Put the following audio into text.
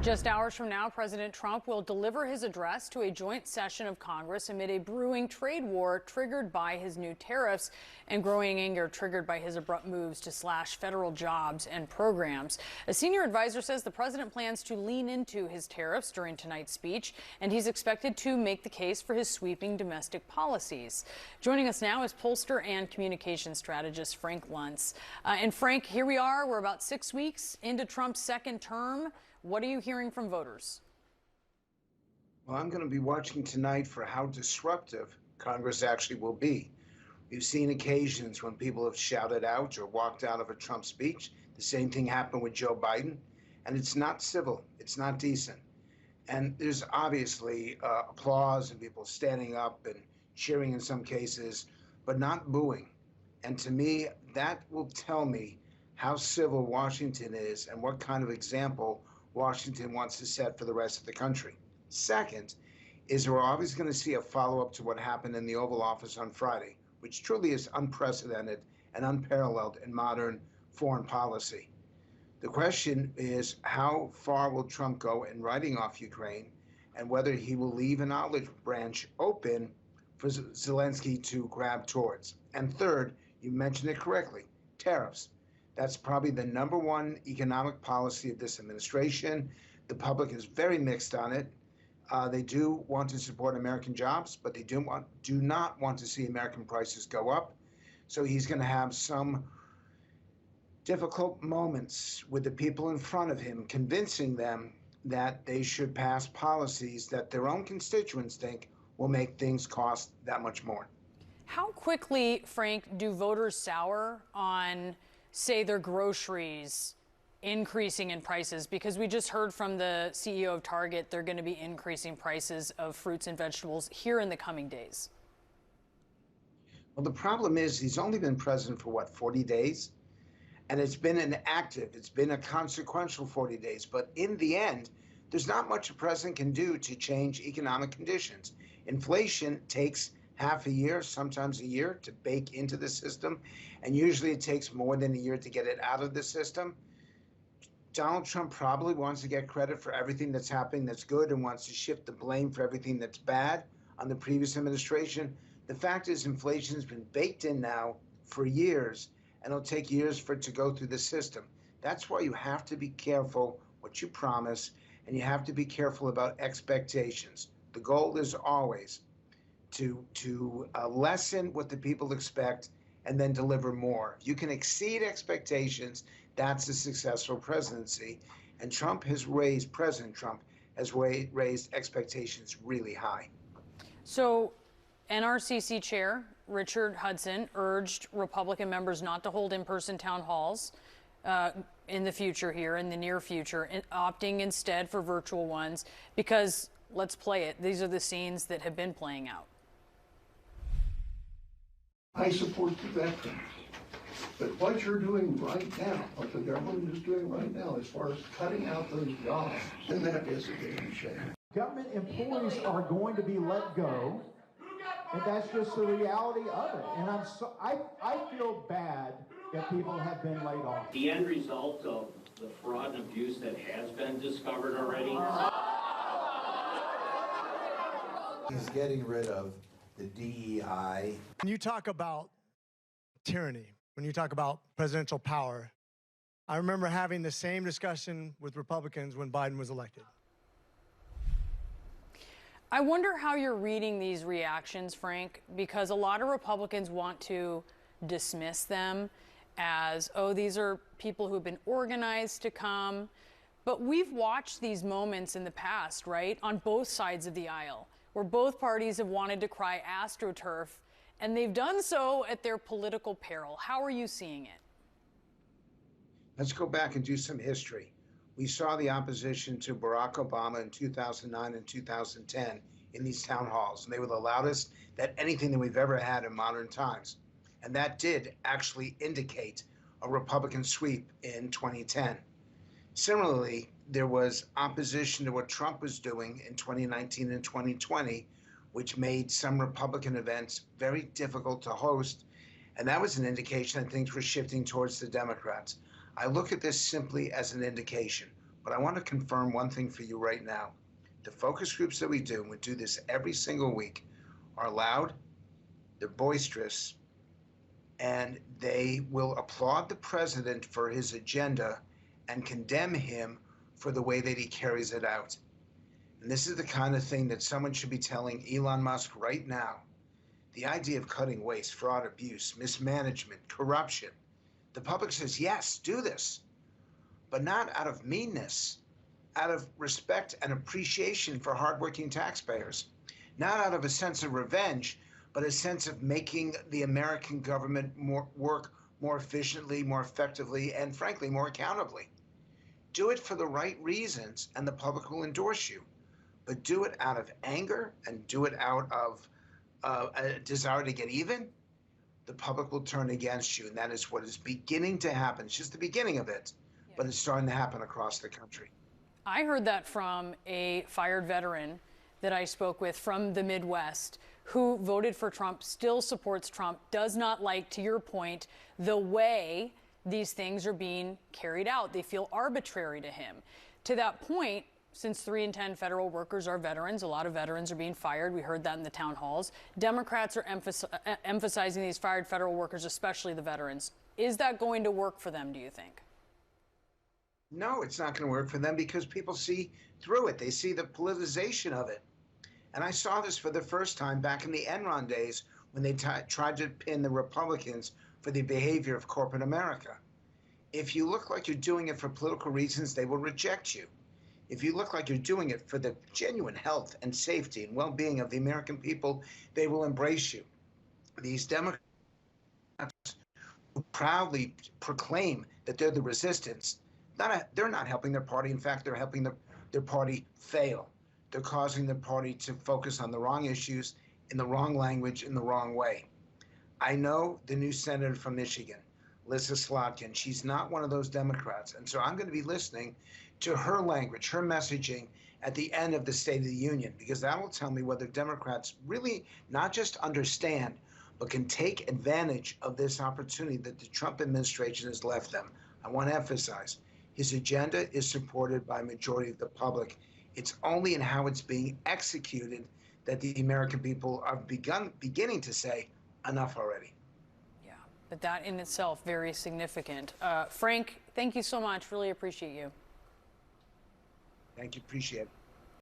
Just hours from now, President Trump will deliver his address to a joint session of Congress amid a brewing trade war triggered by his new tariffs and growing anger triggered by his abrupt moves to slash federal jobs and programs. A senior advisor says the president plans to lean into his tariffs during tonight's speech, and he's expected to make the case for his sweeping domestic policies. Joining us now is pollster and communication strategist Frank Luntz. And Frank, here we are. We're about 6 weeks into Trump's second term. What are you hearing from voters? Well, I'm going to be watching tonight for how disruptive Congress actually will be. We've seen occasions when people have shouted out or walked out of a Trump speech. The same thing happened with Joe Biden, and it's not civil. It's not decent. And there's obviously applause and people standing up and cheering in some cases, but not booing. And to me, that will tell me how civil Washington is and what kind of example Washington wants to set for the rest of the country. Second is we're obviously going to see a follow-up to what happened in the Oval Office on Friday, which truly is unprecedented and unparalleled in modern foreign policy. The question is, how far will Trump go in writing off Ukraine, and whether he will leave an olive branch open for Zelensky to grab towards. And third, you mentioned it correctly, tariffs. That's probably the number one economic policy of this administration. The public is very mixed on it. They do want to support American jobs, but they do not want to see American prices go up. So he's going to have some difficult moments with the people in front of him, convincing them that they should pass policies that their own constituents think will make things cost that much more. How quickly, Frank, do voters sour on, say, their groceries increasing in prices? Because we just heard from the CEO of Target, they're going to be increasing prices of fruits and vegetables here in the coming days. Well, the problem is he's only been president for, what, 40 days? And it's been it's been a consequential 40 days. But in the end, there's not much a president can do to change economic conditions. Inflation takes half a year, sometimes a year, to bake into the system. And usually it takes more than a year to get it out of the system. Donald Trump probably wants to get credit for everything that's happening that's good and wants to shift the blame for everything that's bad on the previous administration. The fact is, inflation has been baked in now for years, and it'll take years for it to go through the system. That's why you have to be careful what you promise, and you have to be careful about expectations. The goal is always to lessen what the people expect and then deliver more. If you can exceed expectations, that's a successful presidency. And President Trump has raised expectations really high. So NRCC Chair Richard Hudson urged Republican members not to hold in-person town halls in the future here, in the near future, opting instead for virtual ones because, let's play it, these are the scenes that have been playing out. I support the veterans, but what you're doing right now, what the government is doing right now, as far as cutting out those jobs, then that is a damn shame. Government employees are going to be let go, and that's just the reality of it. And I feel bad that people have been laid off. The end result of the fraud and abuse that has been discovered already. He's getting rid of the DEI. When you talk about tyranny, when you talk about presidential power, I remember having the same discussion with Republicans when Biden was elected. I wonder how you're reading these reactions, Frank, because a lot of Republicans want to dismiss them as, oh, these are people who have been organized to come. But we've watched these moments in the past, right, on both sides of the aisle, where both parties have wanted to cry AstroTurf, and they've done so at their political peril. How are you seeing it? Let's go back and do some history. We saw the opposition to Barack Obama in 2009 and 2010 in these town halls, and they were the loudest that anything that we've ever had in modern times. And that did actually indicate a Republican sweep in 2010. Similarly, there was opposition to what Trump was doing in 2019 and 2020, which made some Republican events very difficult to host. And that was an indication that things were shifting towards the Democrats. I look at this simply as an indication. But I want to confirm one thing for you right now. The focus groups that we do, and we do this every single week, are loud, they're boisterous, and they will applaud the president for his agenda and condemn him for the way that he carries it out. And this is the kind of thing that someone should be telling Elon Musk right now. The idea of cutting waste, fraud, abuse, mismanagement, corruption. The public says, yes, do this, but not out of meanness, out of respect and appreciation for hardworking taxpayers, not out of a sense of revenge, but a sense of making the American government work more efficiently, more effectively, and frankly, more accountably. Do it for the right reasons, and the public will endorse you. But do it out of anger and do it out of a desire to get even, the public will turn against you. And that is what is beginning to happen. It's just the beginning of it, but it's starting to happen across the country. I heard that from a fired veteran that I spoke with from the Midwest who voted for Trump, still supports Trump, does not like, to your point, the way these things are being carried out. They feel arbitrary to him. To that point, since 3 in 10 federal workers are veterans, a lot of veterans are being fired. We heard that in the town halls. Democrats are emphasizing these fired federal workers, especially the veterans. Is that going to work for them, do you think? No, it's not going to work for them because people see through it. They see the politicization of it. And I saw this for the first time back in the Enron days when they tried to pin the Republicans for the behavior of corporate America. If you look like you're doing it for political reasons, they will reject you. If you look like you're doing it for the genuine health and safety and well-being of the American people, they will embrace you. These Democrats who proudly proclaim that they're the resistance, they're not helping their party. In fact, they're helping their party fail. They're causing the party to focus on the wrong issues, in the wrong language, in the wrong way. I know the new senator from Michigan, Lisa Slotkin. She's not one of those Democrats. And so I'm going to be listening to her language, her messaging at the end of the State of the Union, because that will tell me whether Democrats really not just understand, but can take advantage of this opportunity that the Trump administration has left them. I want to emphasize, his agenda is supported by a majority of the public. It's only in how it's being executed that the American people are beginning to say, enough already. Yeah, but that in itself, very significant. Frank, thank you so much. Really appreciate you. Thank you. Appreciate it.